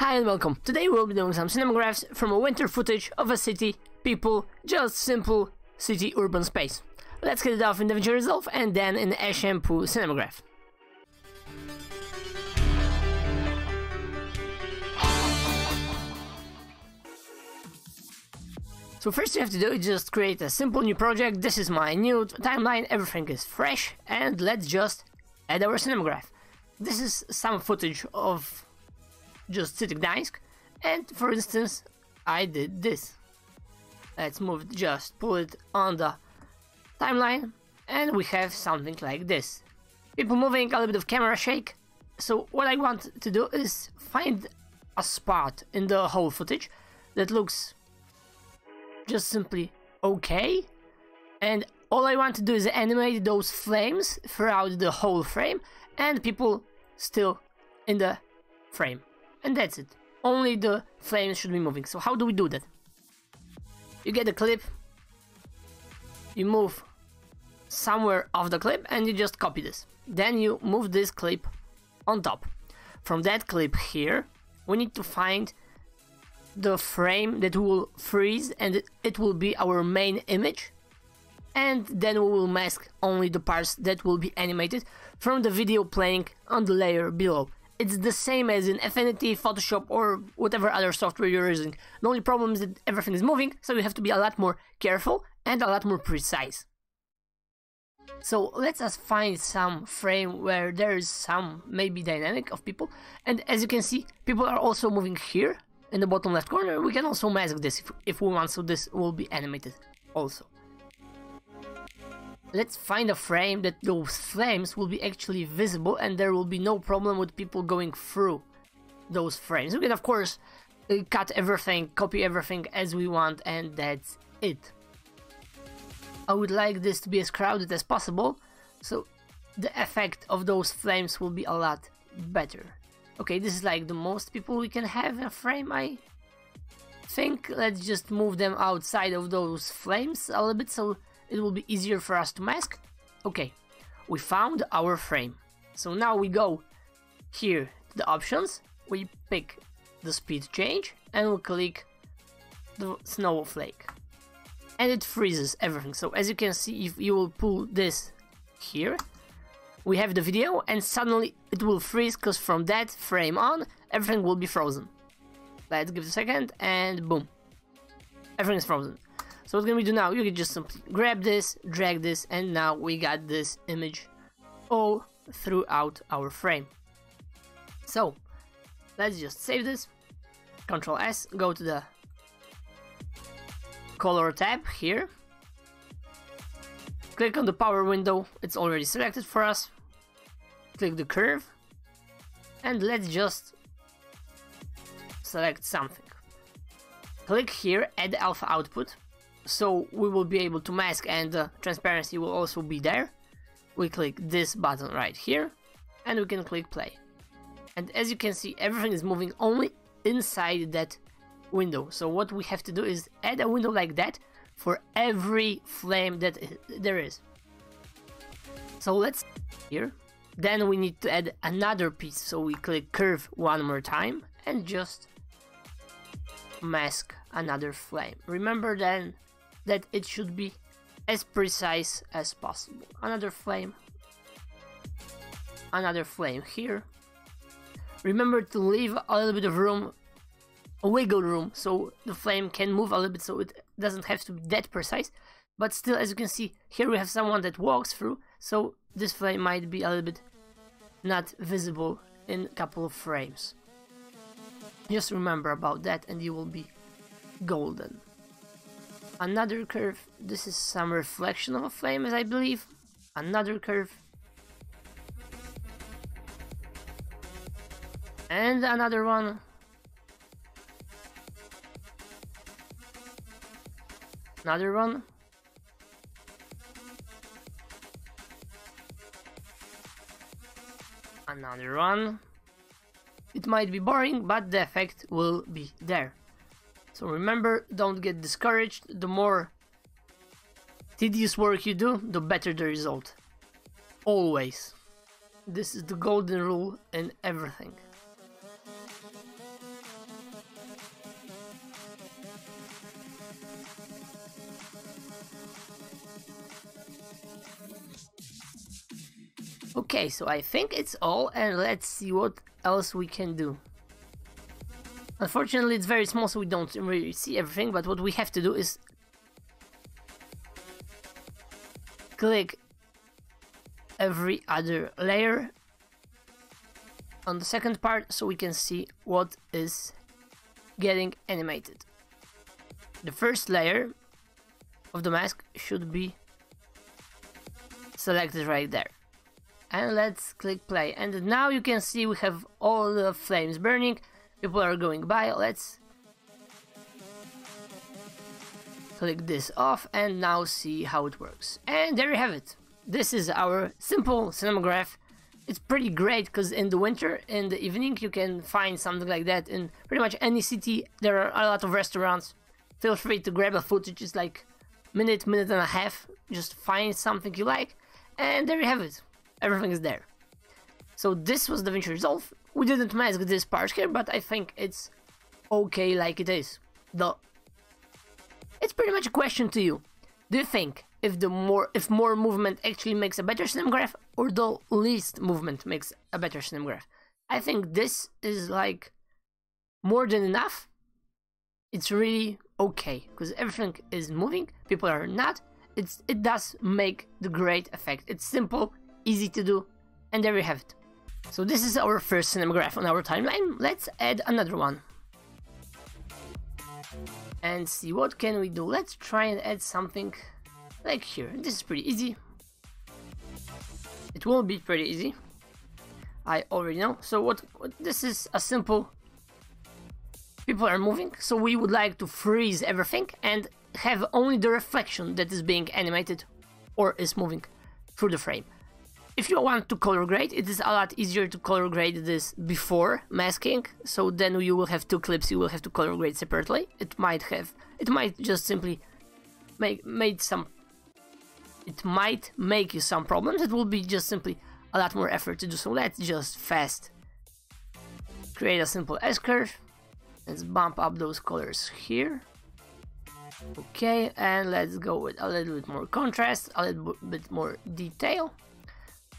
Hi and welcome. Today we'll be doing some cinemagraphs from a winter footage of a city, people, just simple city urban space. Let's get it off in DaVinci Resolve and then in Ashampoo Cinemagraph. So first you have to do is just create a simple new project. This is my new timeline, everything is fresh, and let's just add our cinemagraph. This is some footage of just City Gdańsk, and for instance I did this. Let's move it, just pull it on the timeline and we have something like this. People moving, a little bit of camera shake. So what I want to do is find a spot in the whole footage that looks just simply okay, and all I want to do is animate those flames throughout the whole frame and people still in the frame. And that's it. Only the flames should be moving. So how do we do that? You get a clip, you move somewhere off the clip and you just copy this. Then you move this clip on top. From that clip here, we need to find the frame that will freeze and it will be our main image. And then we will mask only the parts that will be animated from the video playing on the layer below. It's the same as in Affinit, Photoshop, or whatever other software you're using. The only problem is that everything is moving, so you have to be a lot more careful and a lot more precise. So let's just find some frame where there is some maybe dynamic of people. And as you can see, people are also moving here in the bottom left corner. We can also mask this if we want, so this will be animated also. Let's find a frame that those flames will be actually visible and there will be no problem with people going through those frames. We can of course cut everything, copy everything as we want, and that's it. I would like this to be as crowded as possible, so the effect of those flames will be a lot better. Okay, this is like the most people we can have in a frame, I think. Let's just move them outside of those flames a little bit so it will be easier for us to mask. Okay, we found our frame. So now we go here to the options, we pick the speed change and we click the snowflake. And it freezes everything. So as you can see, if you will pull this here, we have the video and suddenly it will freeze because from that frame on, everything will be frozen. Let's give it a second and boom, everything is frozen. So what can we do now? You can just simply grab this, drag this, and now we got this image all throughout our frame. So let's just save this, Ctrl S, go to the color tab here, click on the power window, it's already selected for us, click the curve, and let's just select something. Click here, add alpha output. So we will be able to mask and the transparency will also be there. We click this button right here and we can click play. And as you can see, everything is moving only inside that window. So what we have to do is add a window like that for every flame that there is. So let's here. Then we need to add another piece. So we click curve one more time and just mask another flame. Remember then that it should be as precise as possible. Another flame here. Remember to leave a little bit of room, a wiggle room, so the flame can move a little bit, so it doesn't have to be that precise. But still, as you can see, here we have someone that walks through, so this flame might be a little bit not visible in a couple of frames. Just remember about that and you will be golden. Another curve, this is some reflection of a flame, as I believe. Another curve. And another one. Another one. Another one. It might be boring, but the effect will be there. So remember, don't get discouraged. The more tedious work you do, the better the result. Always. This is the golden rule in everything. Okay, so I think it's all, and let's see what else we can do. Unfortunately, it's very small, so we don't really see everything, but what we have to do is click every other layer on the second part so we can see what is getting animated. The first layer of the mask should be selected right there. And let's click play. And now you can see we have all the flames burning. People are going by. Let's click this off and now see how it works. And there you have it. This is our simple cinemagraph. It's pretty great because in the winter, in the evening, you can find something like that in pretty much any city. There are a lot of restaurants. Feel free to grab a footage. It's like minute and a half. Just find something you like. And there you have it. Everything is there. So this was DaVinci Resolve. We didn't mask this part here, but I think it's okay like it is. Though it's pretty much a question to you. Do you think if more movement actually makes a better cinemagraph, or the least movement makes a better cinemagraph? I think this is like more than enough. It's really okay because everything is moving. People are not. It does make the great effect. It's simple, easy to do, and there we have it. So this is our first cinemagraph on our timeline. Let's add another one and see what can we do. Let's try and add something like here. This is pretty easy. It will be pretty easy, I already know. So what this is a simple, people are moving, so we would like to freeze everything and have only the reflection that is being animated or is moving through the frame. If you want to color grade, it is a lot easier to color grade this before masking, so then you will have two clips you will have to color grade separately. It might just simply make you some problems. It will be just simply a lot more effort to do. So let's just fast create a simple S-curve. Let's bump up those colors here. Okay, and let's go with a little bit more contrast, a little bit more detail,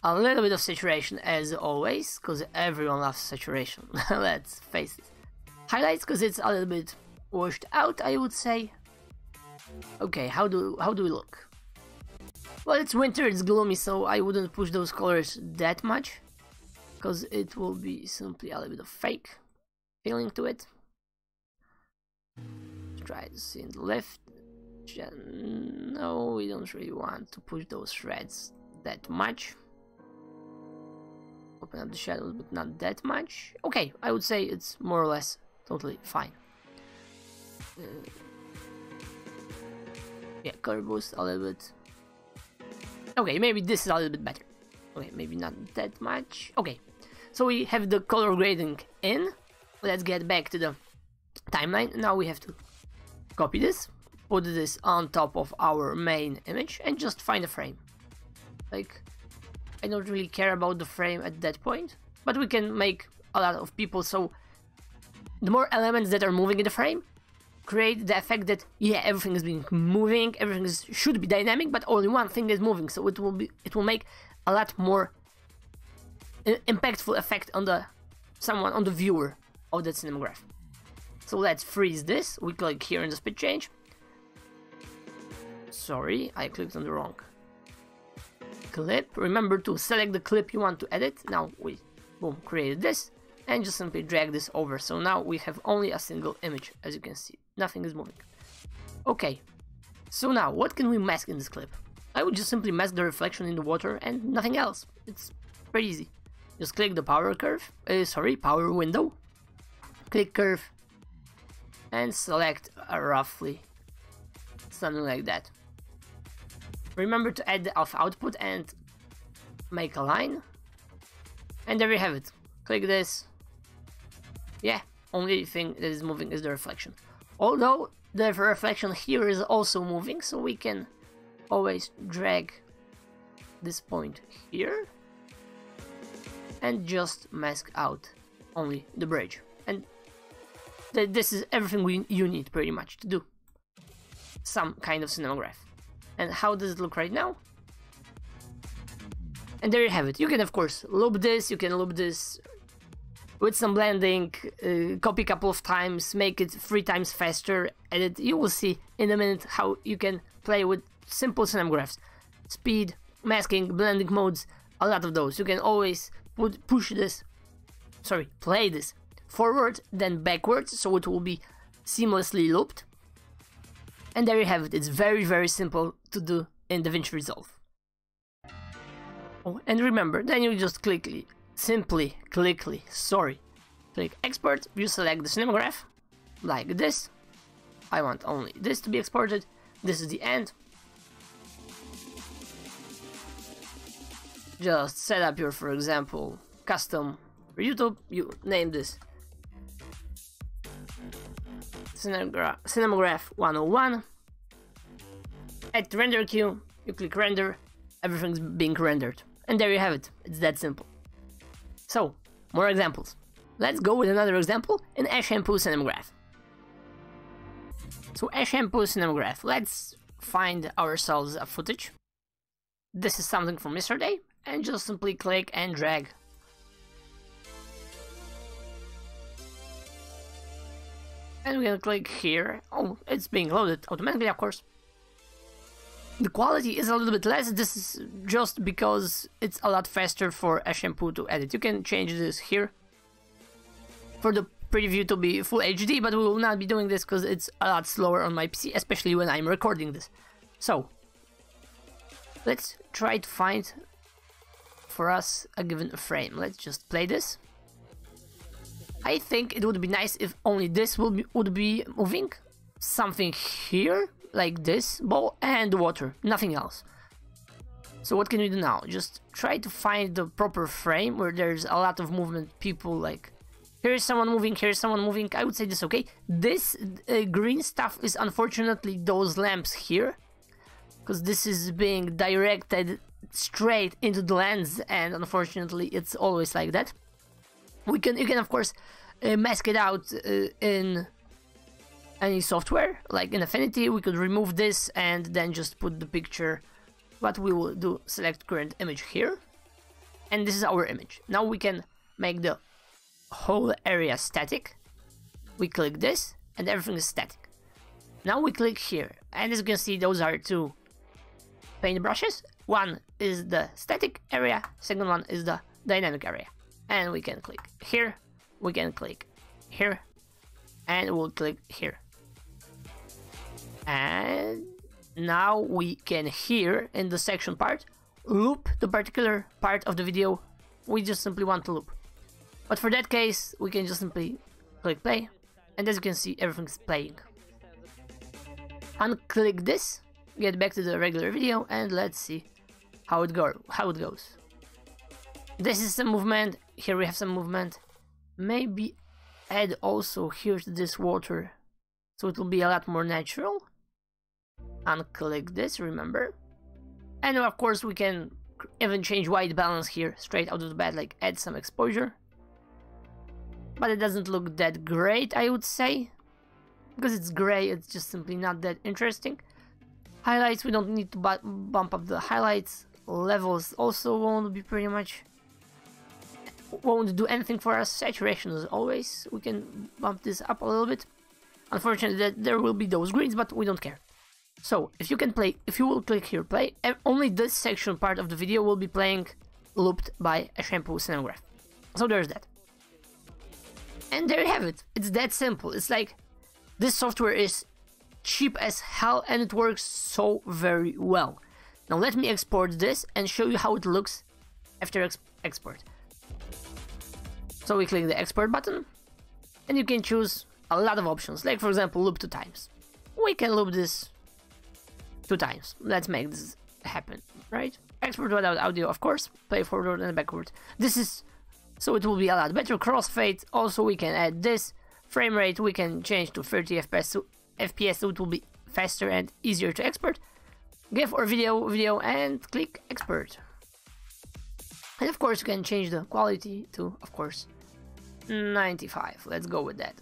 a little bit of saturation as always, because everyone loves saturation. Let's face it. Highlights, because it's a little bit washed out, I would say. Okay, how do we look? Well, it's winter, it's gloomy, so I wouldn't push those colors that much, because it will be simply a little bit of fake feeling to it. Try to see in the left. No, we don't really want to push those reds that much. Open up the shadows, but not that much. Okay, I would say it's more or less totally fine. Yeah, color boost a little bit. Okay, maybe this is a little bit better. Okay, maybe not that much. Okay, so we have the color grading in. Let's get back to the timeline. Now we have to copy this, put this on top of our main image, and just find a frame. Like, I don't really care about the frame at that point, but we can make a lot of people, so the more elements that are moving in the frame create the effect that, yeah, everything is being moving, everything should be dynamic, but only one thing is moving, so it will make a lot more impactful effect on the viewer of that cinemagraph. So let's freeze this. We click here in the speed change. Sorry, I clicked on the wrong clip. Remember to select the clip you want to edit. Now we, boom, created this, and just simply drag this over. So now we have only a single image, as you can see. Nothing is moving. Okay, so now what can we mask in this clip? I would just simply mask the reflection in the water and nothing else. It's pretty easy. Just click the power window, click curve, and select roughly something like that. Remember to add the output and make a line, and there you have it. Click this. Yeah, only thing that is moving is the reflection, although the reflection here is also moving, so we can always drag this point here and just mask out only the bridge, and this is everything you need pretty much to do some kind of cinemagraph. And how does it look right now? And there you have it. You can of course loop this, you can loop this with some blending, copy a couple of times, make it 3 times faster, edit. You will see in a minute how you can play with simple cinemagraphs. Speed, masking, blending modes, a lot of those. You can always play this forward, then backwards, so it will be seamlessly looped. And there you have it. It's very, very simple to do in DaVinci Resolve. Oh, and remember, then you just click export, you select the cinemagraph, like this. I want only this to be exported. This is the end. Just set up your, for example, custom for YouTube. You name this Cinemagraph 101. At render queue, you click render, everything's being rendered. And there you have it. It's that simple. So, more examples. Let's go with another example in Ashampoo Cinemagraph. So, Ashampoo Cinemagraph. Let's find ourselves a footage. This is something from yesterday, and just simply click and drag. And we're gonna click here. Oh, it's being loaded automatically, of course. The quality is a little bit less. This is just because it's a lot faster for Ashampoo to edit. You can change this here for the preview to be full HD, but we will not be doing this because it's a lot slower on my PC, especially when I'm recording this. So, let's try to find for us a given frame. Let's just play this. I think it would be nice if only this would be moving. Something here, like this ball and water, nothing else. So what can we do now? Just try to find the proper frame where there's a lot of movement. People like, here's someone moving, here's someone moving. I would say this, okay? This green stuff is unfortunately those lamps here, because this is being directed straight into the lens, and unfortunately it's always like that. You can of course mask it out in any software, like in Affinit. We could remove this and then just put the picture. What we will do, select current image here, and this is our image. Now we can make the whole area static. We click this and everything is static. Now we click here, and as you can see, those are 2 paint brushes. One is the static area, second one is the dynamic area. And we can click here, we can click here, and we'll click here. And now we can here in the section part loop the particular part of the video we just simply want to loop. But for that case, we can just simply click play, and as you can see, everything's playing. Unclick this, get back to the regular video, and let's see how it goes. This is some movement. Here we have some movement. Maybe add also here to this water, so it will be a lot more natural. Unclick this, remember. And of course we can even change white balance here straight out of the bat, like add some exposure. But it doesn't look that great, I would say. Because it's gray, it's just simply not that interesting. Highlights, we don't need to bump up the highlights. Levels also won't do anything for us. Saturation as always, we can bump this up a little bit. Unfortunately, there will be those greens, but we don't care. So if you will click here play, only this section part of the video will be playing looped by Ashampoo Cinemagraph. So there's that. And there you have it. It's that simple. It's like this software is cheap as hell and it works so very well. Now let me export this and show you how it looks after export. So we click the export button, and you can choose a lot of options, like for example loop 2 times. We can loop this 2 times. Let's make this happen, right? Export without audio, of course, play forward and backward. This is, so it will be a lot better. Crossfade, also we can add this. Frame rate we can change to 30 FPS, so it will be faster and easier to export. GIF or video, and click export. And of course you can change the quality to, of course, 95. Let's go with that.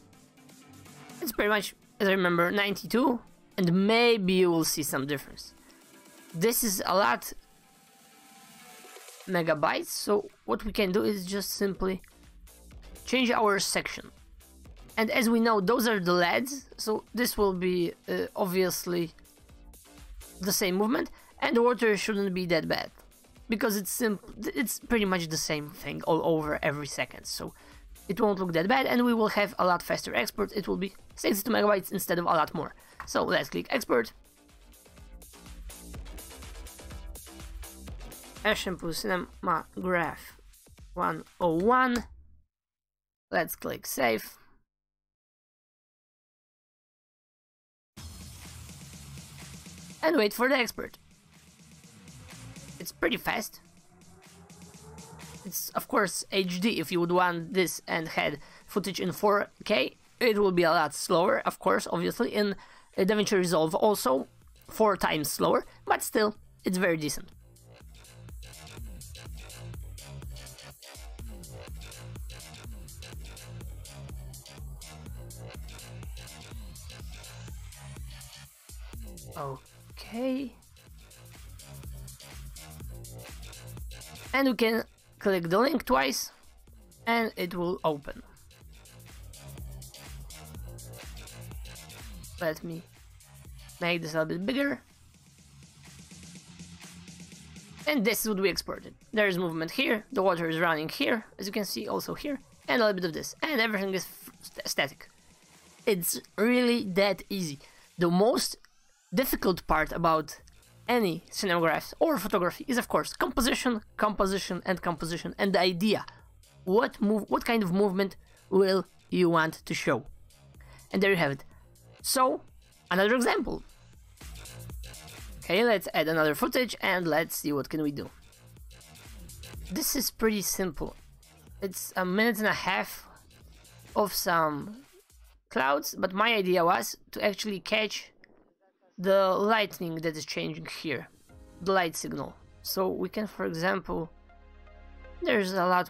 It's pretty much, as I remember, 92, and maybe you will see some difference. This is a lot megabytes. So what we can do is just simply change our section. And as we know, those are the LEDs, so this will be obviously the same movement, and the water shouldn't be that bad, because it's pretty much the same thing all over every second, so it won't look that bad, and we will have a lot faster export. It will be 62 megabytes instead of a lot more. So let's click export. Ashampoo Cinemagraph 101. Let's click save. And wait for the export. It's pretty fast. It's of course HD. If you would want this and had footage in 4K, it will be a lot slower, of course, obviously. In DaVinci Resolve also 4 times slower, but still, it's very decent. Okay. And we can click the link twice and it will open. Let me make this a little bit bigger. And this is what we exported. There is movement here, the water is running here, as you can see, also here, and a little bit of this, and everything is static. It's really that easy. The most difficult part about any cinemagraphs or photography is of course composition, composition, and the idea. What kind of movement will you want to show? And there you have it. So, another example. Okay, let's add another footage and let's see what can we do. This is pretty simple. It's a minute and a half of some clouds, but my idea was to actually catch the lightning that is changing here, the light signal. So we can, for example, there's a lot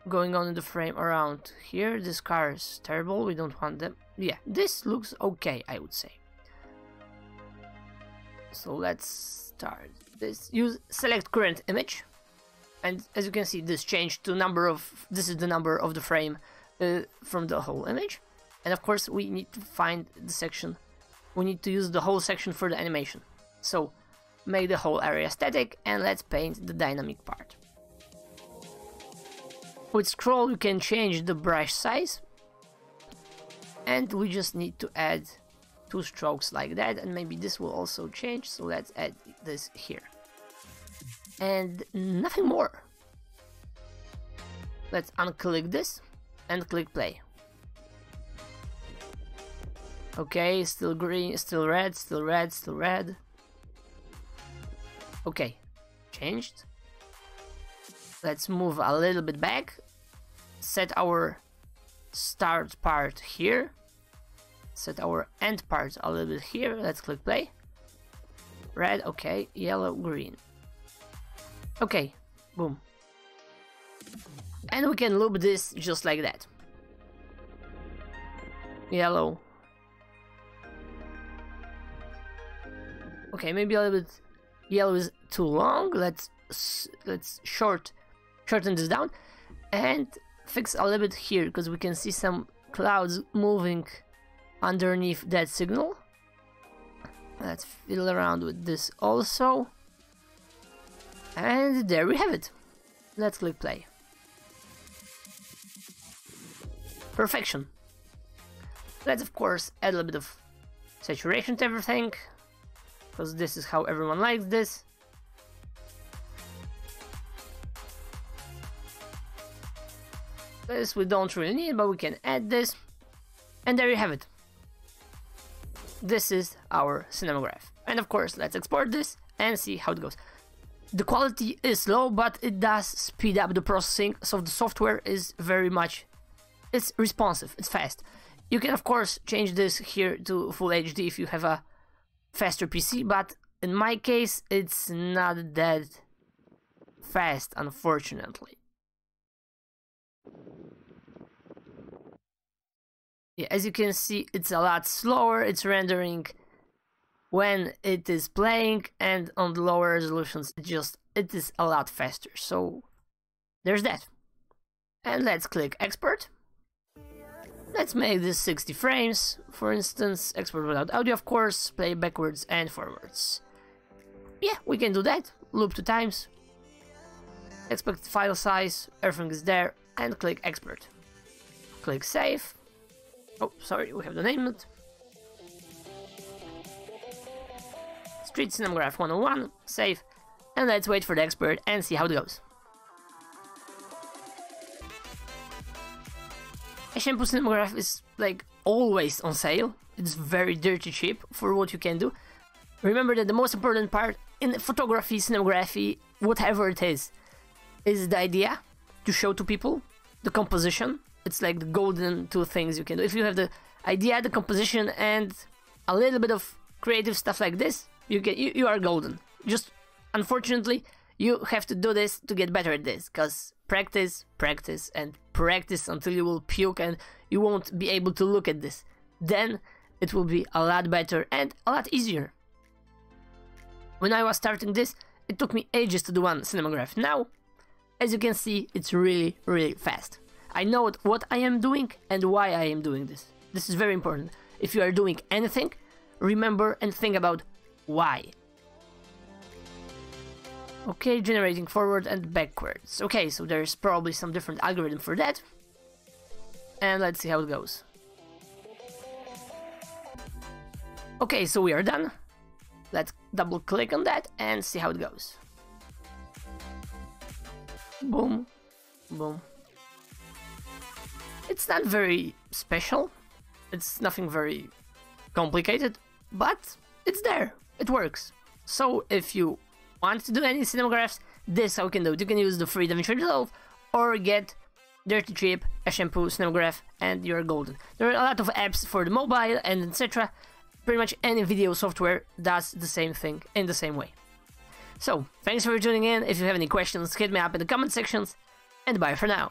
going on in the frame around here. This car is terrible, we don't want them. Yeah, this looks okay, I would say. So let's start this. Select current image, and as you can see, this changed to this is the number of the frame from the whole image. And of course we need to find the section. We need to use the whole section for the animation. So make the whole area static and let's paint the dynamic part. With scroll you can change the brush size, and we just need to add 2 strokes like that, and maybe this will also change, so let's add this here. And nothing more. Let's unclick this and click play. Okay, still green, still red, still red, still red. Okay, changed. Let's move a little bit back. Set our start part here. Set our end part a little bit here. Let's click play. Red, okay, yellow, green. Okay, boom. And we can loop this just like that. Yellow. Okay, maybe a little bit yellow is too long. Let's shorten this down and fix a little bit here, because we can see some clouds moving underneath that signal. Let's fiddle around with this also. And there we have it. Let's click play. Perfection. Let's of course add a little bit of saturation to everything, because this is how everyone likes this. This we don't really need, but we can add this. And there you have it. This is our cinemagraph. And of course, let's export this and see how it goes. The quality is low, but it does speed up the processing, so the software is it's responsive, it's fast. You can of course change this here to full HD if you have a faster PC, but in my case it's not that fast, unfortunately. Yeah, as you can see, it's a lot slower, it's rendering when it is playing, and on the lower resolutions it is a lot faster. So there's that. And let's click export. Let's make this 60 frames, for instance. Export without audio, of course, play backwards and forwards. Yeah, we can do that. Loop 2 times. Expect file size, everything is there, and click export. Click save. Oh, sorry, we have to name it. Street Cinemagraph 101, save, and let's wait for the export and see how it goes. Ashampoo Cinemagraph is like always on sale. It's very dirty cheap for what you can do. Remember that the most important part in photography, cinematography, whatever it is the idea to show to people, the composition. It's like the golden two things you can do. If you have the idea, the composition, and a little bit of creative stuff like this, you are golden. Just unfortunately, you have to do this to get better at this, because practice, practice, and practice until you will puke and you won't be able to look at this. Then it will be a lot better and a lot easier. When I was starting this, it took me ages to do one cinemagraph. Now, as you can see, it's really, really fast. I know what I am doing and why I am doing this. This is very important. If you are doing anything, remember and think about why. Okay, generating forward and backwards. Okay, so there's probably some different algorithm for that. And let's see how it goes. Okay, so we are done. Let's double click on that and see how it goes. Boom, boom. It's not very special. It's nothing very complicated, but it's there. It works. So if you want to do any cinemagraphs, this is how you can do it. You can use the free DaVinci Resolve or get dirty cheap Ashampoo Cinemagraph and you're golden. There are a lot of apps for the mobile and etc. Pretty much any video software does the same thing in the same way. So, thanks for tuning in. If you have any questions, hit me up in the comment sections, and bye for now.